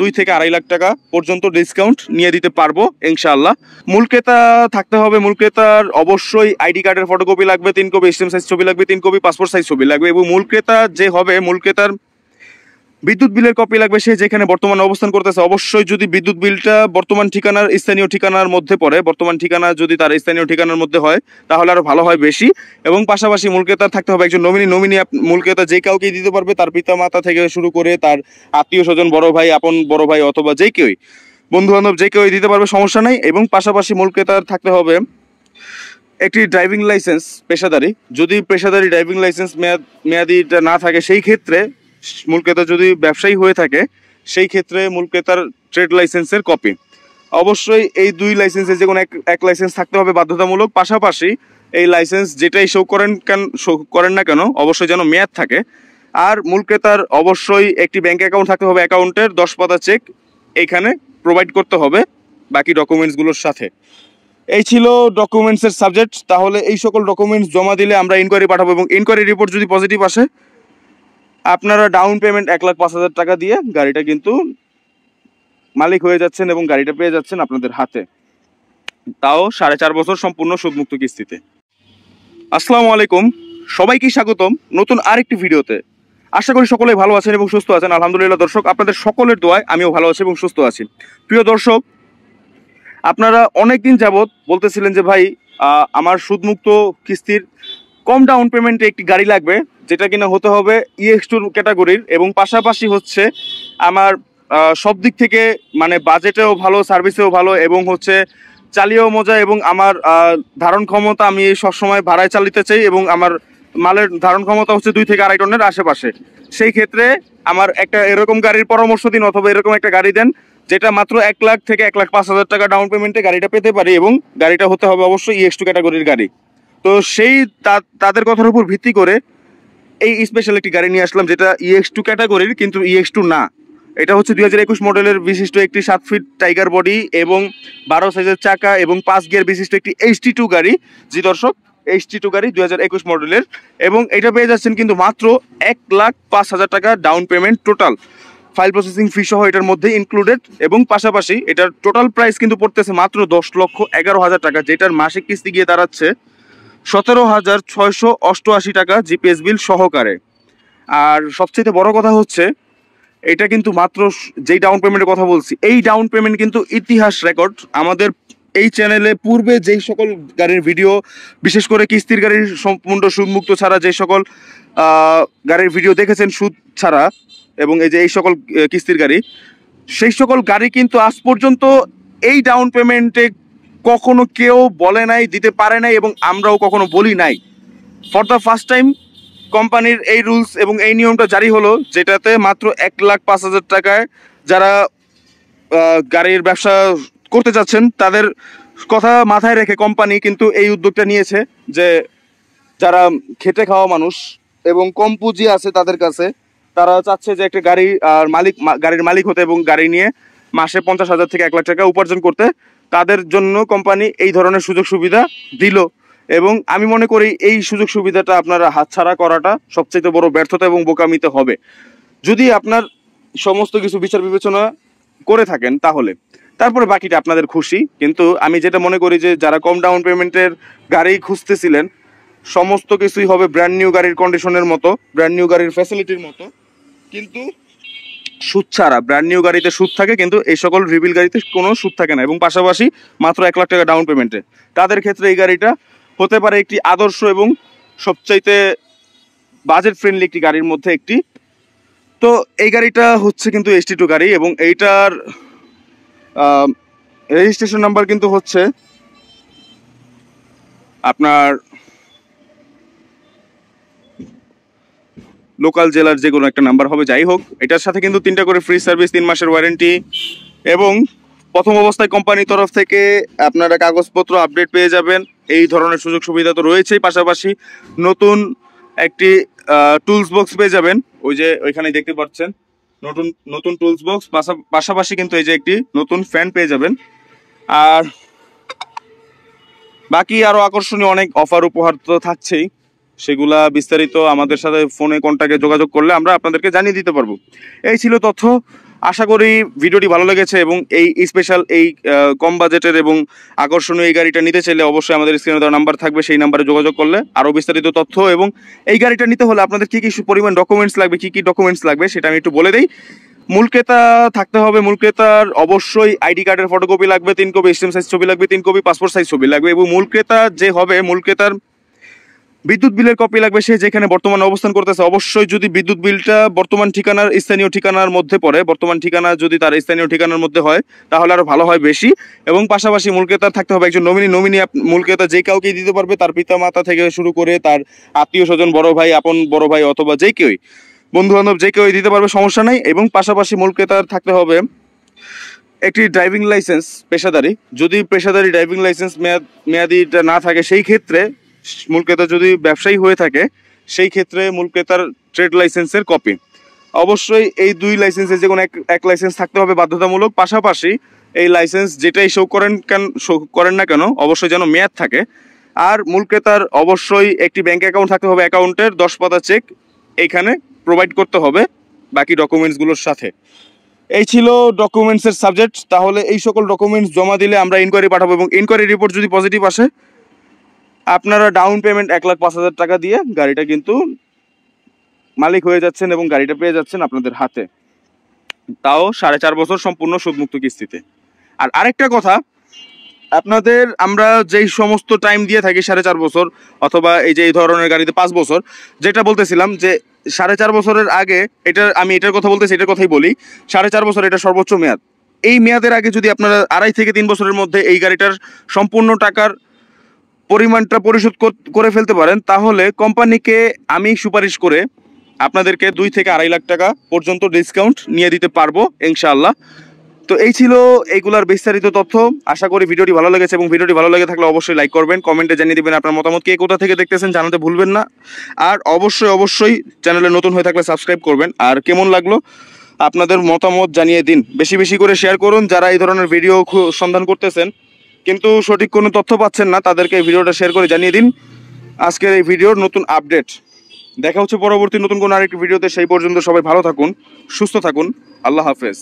2 থেকে 2.5 লাখ টাকা পর্যন্ত ডিসকাউন্ট নিয়ে দিতে পারবো ইনশাআল্লাহ। মূল ক্রেতা থাকতে হবে। মূল ক্রেতার অবশ্যই আইডি কার্ডের ফটোকপি লাগবে, 3 কপি স্ট্যাম্প সাইজ ছবি লাগবে, 3 কপি পাসপোর্ট সাইজ ছবি লাগবে, এবং মূল ক্রেতা যে হবে মূল ক্রেতার বিদ্যুৎ বিলের কপি লাগবে। সে যেখানে বর্তমানে অবস্থান করতেছে অবশ্যই যদি বিদ্যুৎ বিলটা বর্তমান ঠিকানার স্থানীয় ঠিকানার মধ্যে পড়ে, বর্তমান ঠিকানা যদি তার স্থানীয় ঠিকানার মধ্যে হয় তাহলে আরো ভালো হয় বেশি। এবং পাশাপাশি মূল ক্রেতার থাকতে হবে একজন নমিনি। মূল ক্রেতা যে কাউকেই দিতে পারবে, তার পিতা মাতা থেকে শুরু করে তার আত্মীয় স্বজন, বড় ভাই, আপন বড় ভাই অথবা যে কেউই, বন্ধু বান্ধব যে কেউই দিতে পারবে, সমস্যা নাই। এবং পাশাপাশি মূল ক্রেতার থাকতে হবে একটি ড্রাইভিং লাইসেন্স পেশাদারি। যদি পেশাদারি ড্রাইভিং লাইসেন্স মেয়াদিটা না থাকে, সেই ক্ষেত্রে মূল ক্রেতা যদি ব্যবসায়ী হয়ে থাকে সেই ক্ষেত্রে মূল ক্রেতার ট্রেড লাইসেন্সের কপি। অবশ্যই এই 2 লাইসেন্সের যে কোনো এক লাইসেন্স থাকতে হবে বাধ্যতামূলক। পাশাপাশি এই লাইসেন্স যেটাই শো করেন না কেন অবশ্যই যেন মেয়াদ থাকে। আর মূল ক্রেতার অবশ্যই একটি ব্যাংক অ্যাকাউন্ট থাকতে হবে, অ্যাকাউন্টের 10 পাতা চেক এইখানে প্রোভাইড করতে হবে বাকি ডকুমেন্টসগুলোর সাথে। এই ছিল ডকুমেন্টসের সাবজেক্ট। তাহলে এই সকল ডকুমেন্টস জমা দিলে আমরা ইনকোয়ারি পাঠাবো, এবং ইনকোয়ারি রিপোর্ট যদি পজিটিভ আসে আপনারা ডাউন পেমেন্ট 1,05,000 টাকা দিয়ে গাড়িটা কিন্তু মালিক হয়ে যাচ্ছেন এবং গাড়িটা পেয়ে যাচ্ছেন আপনাদের হাতে, তাও 4.5 বছর সম্পূর্ণ সুদমুক্ত কিস্তিতে। আসসালামু আলাইকুম, সবাইকে স্বাগতম নতুন আরেকটি ভিডিওতে। আশা করি সকলেই ভালো আছেন এবং সুস্থ আছেন। আলহামদুলিল্লাহ দর্শক, আপনাদের সকলের দোয়ায় আমিও ভালো আছি এবং সুস্থ আছি। প্রিয় দর্শক, আপনারা অনেকদিন যাবৎ বলতেছিলেন যে ভাই আমার সুদমুক্ত কিস্তির কম ডাউন পেমেন্টে একটি গাড়ি লাগবে, যেটা কিনা হতে হবে EX2 ক্যাটাগরির, এবং পাশাপাশি হচ্ছে আমার সব দিক থেকে মানে বাজেটেও ভালো, সার্ভিসেও ভালো, এবং হচ্ছে চালিয়েও মজা, এবং আমার ধারণ ক্ষমতা আমি সবসময় ভাড়ায় চালিতে চাই, এবং আমার মালের ধারণ ক্ষমতা হচ্ছে 2 থেকে 2.5 টনের আশেপাশে। সেই ক্ষেত্রে আমার একটা এরকম গাড়ির পরামর্শ দিন, অথবা এরকম একটা গাড়ি দেন যেটা মাত্র 1 লাখ থেকে 1,05,000 টাকা ডাউন পেমেন্টে গাড়িটা পেতে পারি, এবং গাড়িটা হতে হবে অবশ্যই EX2 ক্যাটাগরির গাড়ি। তো সেই তাদের কথার উপর ভিত্তি করে এই স্পেশাল একটি গাড়ি নিয়ে আসলাম, যেটা EX2 ক্যাটাগরির কিন্তু EX2 না। এটা হচ্ছে 2021 মডেলের বিশিষ্ট একটি 7 ফিট টাইগার বডি এবং 12 সাইজের চাকা এবং 5 গিয়ার বিশিষ্ট একটি HT2 গাড়ি। জি দর্শক, HT2 গাড়ি 2021 মডেলের, এবং এটা পেয়ে যাচ্ছেন কিন্তু মাত্র 1,05,000 টাকা down payment, total file processing fee সহ এটার মধ্যে ইনক্লুডেড। এবং পাশাপাশি এটার টোটাল প্রাইস কিন্তু পড়তেছে মাত্র 10,11,000 টাকা, যেটার মাসিক কিস্তি গিয়ে দাঁড়াচ্ছে 17,688 টাকা জিপিএস বিল সহকারে। আর সবচেয়ে বড় কথা হচ্ছে এটা কিন্তু মাত্র যেই ডাউন পেমেন্টের কথা বলছি, এই ডাউন পেমেন্ট কিন্তু ইতিহাস রেকর্ড। আমাদের এই চ্যানেলে পূর্বে যেই সকল গাড়ির ভিডিও, বিশেষ করে কিস্তির গাড়ির সম্পূর্ণ সুদমুক্ত ছাড়া যে সকল গাড়ির ভিডিও দেখেছেন সুদ ছাড়া, এবং এই যে এই সকল কিস্তির গাড়ি, সেই সকল গাড়ি কিন্তু আজ পর্যন্ত এই ডাউন পেমেন্টে কখনো কেউ বলে নাই, দিতে পারে নাই, এবং আমরাও কখনো বলি নাই। ফর দ্য ফার্স্ট টাইম কোম্পানির এই রুলস এবং এই নিয়মটা জারি হলো, যেটাতে মাত্র 1,05,000 টাকায় যারা গাড়ির ব্যবসা করতে চাচ্ছেন তাদের কথা মাথায় রেখে কোম্পানি কিন্তু এই উদ্যোগটা নিয়েছে, যে যারা খেটে খাওয়া মানুষ এবং কম পুঁজি আছে তাদের কাছে, তারা চাচ্ছে যে একটা গাড়ি আর গাড়ির মালিক হতে এবং গাড়ি নিয়ে মাসে 50,000 থেকে 1 লাখ টাকা উপার্জন করতে। তাদের জন্য কোম্পানি এই ধরনের সুযোগ সুবিধা দিল, এবং আমি মনে করি এই সুযোগ সুবিধাটা আপনারা হাতছাড়া করাটা সবচেয়ে বড় ব্যর্থতা এবং বোকামিতে হবে। যদি আপনার সমস্ত কিছু বিচার বিবেচনা করে থাকেন তাহলে তারপরে বাকিটা আপনাদের খুশি। কিন্তু আমি যেটা মনে করি যে যারা কম ডাউন পেমেন্টের গাড়ি খুঁজতেছিলেন, সমস্ত কিছুই হবে ব্র্যান্ড নিউ গাড়ির কন্ডিশনের মতো, ব্র্যান্ড নিউ গাড়ির ফ্যাসিলিটির মতো, কিন্তু সুদ ছাড়া। ব্র্যান্ড নিউ গাড়িতে সুদ থাকে, কিন্তু এই সকল রিভিল গাড়িতে কোনো সুদ থাকে না, এবং পাশাপাশি মাত্র 1 লাখ টাকা ডাউন পেমেন্টে। তাদের ক্ষেত্রে এই গাড়িটা হতে পারে একটি আদর্শ এবং সবচাইতে বাজেট ফ্রেন্ডলি একটি গাড়ির মধ্যে একটি। তো এই গাড়িটা হচ্ছে কিন্তু HT2 গাড়ি, এবং এইটার রেজিস্ট্রেশন নাম্বার কিন্তু হচ্ছে আপনার লোকাল জেলার যে কোনো একটা নাম্বার হবে। যাই হোক, এটার সাথে কিন্তু 3টা করে ফ্রি সার্ভিস, 3 মাসের ওয়ারেন্টি, এবং প্রথম অবস্থায় কোম্পানির তরফ থেকে আপনারা কাগজপত্র আপডেট পেয়ে যাবেন। এই ধরনের সুযোগ সুবিধা তো রয়েছেই, পাশাপাশি নতুন একটি টুলস বক্স পেয়ে যাবেন। ওই যে ওইখানে দেখতে পাচ্ছেন নতুন টুলস বক্স, পাশাপাশি কিন্তু এই যে একটি নতুন ফ্যান পেয়ে যাবেন। আর বাকি আরো আকর্ষণীয় অনেক অফার উপহার তো থাকছেই। সেগুলা বিস্তারিত আমাদের সাথে ফোনে কন্ট্যাক্টে যোগাযোগ করলে আমরা আপনাদেরকে জানিয়ে দিতে পারবো। এই ছিল তথ্য। আশা করি ভিডিওটি ভালো লেগেছে এবং এই স্পেশাল এই কম বাজেটের এবং আকর্ষণীয় এই গাড়িটা নিতে চাইলে অবশ্যই আমাদের স্ক্রিনে দেওয়া নাম্বার থাকবে, সেই নাম্বারে যোগাযোগ করলে আরও বিস্তারিত তথ্য এবং এই গাড়িটা নিতে হলে আপনাদের কী কী পরিমাণ ডকুমেন্টস লাগবে, কী কী ডকুমেন্টস লাগবে সেটা আমি একটু বলে দিই। মূল ক্রেতা থাকতে হবে, মূল ক্রেতার অবশ্যই আইডি কার্ডের ফটোকপি লাগবে 3 কপি, স্ট্যাম্প সাইজ ছবি লাগবে 3 কপি, পাসপোর্ট সাইজ ছবি লাগবে এবং মূল ক্রেতা যে হবে মূল ক্রেতার বিদ্যুৎ বিলের কপি লাগবে। সে যেখানে বর্তমানে অবস্থান করতেছে অবশ্যই যদি বিদ্যুৎ বিলটা বর্তমান ঠিকানার স্থানীয় ঠিকানার মধ্যে পড়ে, বর্তমান ঠিকানা যদি তার স্থানীয় ঠিকানার মধ্যে হয় তাহলে আরো ভালো হয় বেশি। এবং পাশাপাশি মূল ক্রেতার থাকতে হবে একজন নমিনি। মূল ক্রেতা যে কাউকেই দিতে পারবে, তার পিতা মাতা থেকে শুরু করে তার আত্মীয় স্বজন, বড় ভাই, আপন বড় ভাই অথবা যে কেউই, বন্ধু বান্ধব যে কেউই দিতে পারবে, সমস্যা নাই। এবং পাশাপাশি মূল ক্রেতার থাকতে হবে একটি ড্রাইভিং লাইসেন্স পেশাদারি। যদি পেশাদারি ড্রাইভিং লাইসেন্স মেয়াদিটা না থাকে সেই ক্ষেত্রে মূল ক্রেতা যদি ব্যবসায়ী হয়ে থাকে সেই ক্ষেত্রে মূল ক্রেতার ট্রেড লাইসেন্সের কপি। অবশ্যই এই 2 লাইসেন্সের যে কোনো এক লাইসেন্স থাকতে হবে বাধ্যতামূলক। পাশাপাশি এই লাইসেন্স যেটাই শো করেন না কেন অবশ্যই যেন মেয়াদ থাকে। আর মূল ক্রেতার অবশ্যই একটি ব্যাংক অ্যাকাউন্ট থাকতে হবে, অ্যাকাউন্টের 10 পাতা চেক এইখানে প্রোভাইড করতে হবে বাকি ডকুমেন্টসগুলোর সাথে। এই ছিল ডকুমেন্টসের সাবজেক্ট। তাহলে এই সকল ডকুমেন্টস জমা দিলে আমরা ইনকোয়ারি পাঠাবো এবং ইনকোয়ারি রিপোর্ট যদি পজিটিভ আসে আপনারা ডাউন পেমেন্ট 1,05,000 টাকা দিয়ে গাড়িটা কিন্তু মালিক হয়ে যাচ্ছেন এবং গাড়িটা পেয়ে যাচ্ছেন আপনাদের হাতে, তাও 4.5 বছর সম্পূর্ণ সুদমুক্ত কিস্তিতে। আর আরেকটা কথা, আপনাদের আমরা যেই সমস্ত টাইম দিয়ে থাকি 4.5 বছর অথবা এই যে এই ধরনের গাড়িতে 5 বছর, যেটা বলতেছিলাম যে 4.5 বছরের আগে, আমি এটার কথা বলতেছি, এটার কথাই বলি। 4.5 বছর এটা সর্বোচ্চ মেয়াদ। এই মেয়াদের আগে যদি আপনারা 2.5 থেকে 3 বছরের মধ্যে এই গাড়িটার সম্পূর্ণ টাকার পরিমাণটা পরিশোধ করে ফেলতে পারেন তাহলে কোম্পানিকে আমি সুপারিশ করে আপনাদেরকে 2 থেকে 2.5 লাখ টাকা পর্যন্ত ডিসকাউন্ট নিয়ে দিতে পারবো ইনশাআল্লাহ। তো এই ছিল এইগুলার বিস্তারিত তথ্য। আশা করি ভিডিওটি ভালো লেগেছে এবং ভিডিওটি ভালো লেগে থাকলে অবশ্যই লাইক করবেন, কমেন্টে জানিয়ে দিবেন আপনার মতামত, কে কোথা থেকে দেখতেছেন জানাতে ভুলবেন না। আর অবশ্যই চ্যানেলে নতুন হয়ে থাকলে সাবস্ক্রাইব করবেন। আর কেমন লাগলো আপনাদের মতামত জানিয়ে দিন, বেশি বেশি করে শেয়ার করুন। যারা এই ধরনের ভিডিও সন্ধান করতেছেন কিন্তু সঠিক কোনো তথ্য পাচ্ছেন না তাদেরকে এই ভিডিওটা শেয়ার করে জানিয়ে দিন আজকের এই ভিডিওর নতুন আপডেট। দেখা হচ্ছে পরবর্তী নতুন কোনো আরেকটি ভিডিওতে। সেই পর্যন্ত সবাই ভালো থাকুন, সুস্থ থাকুন। আল্লাহ হাফেজ।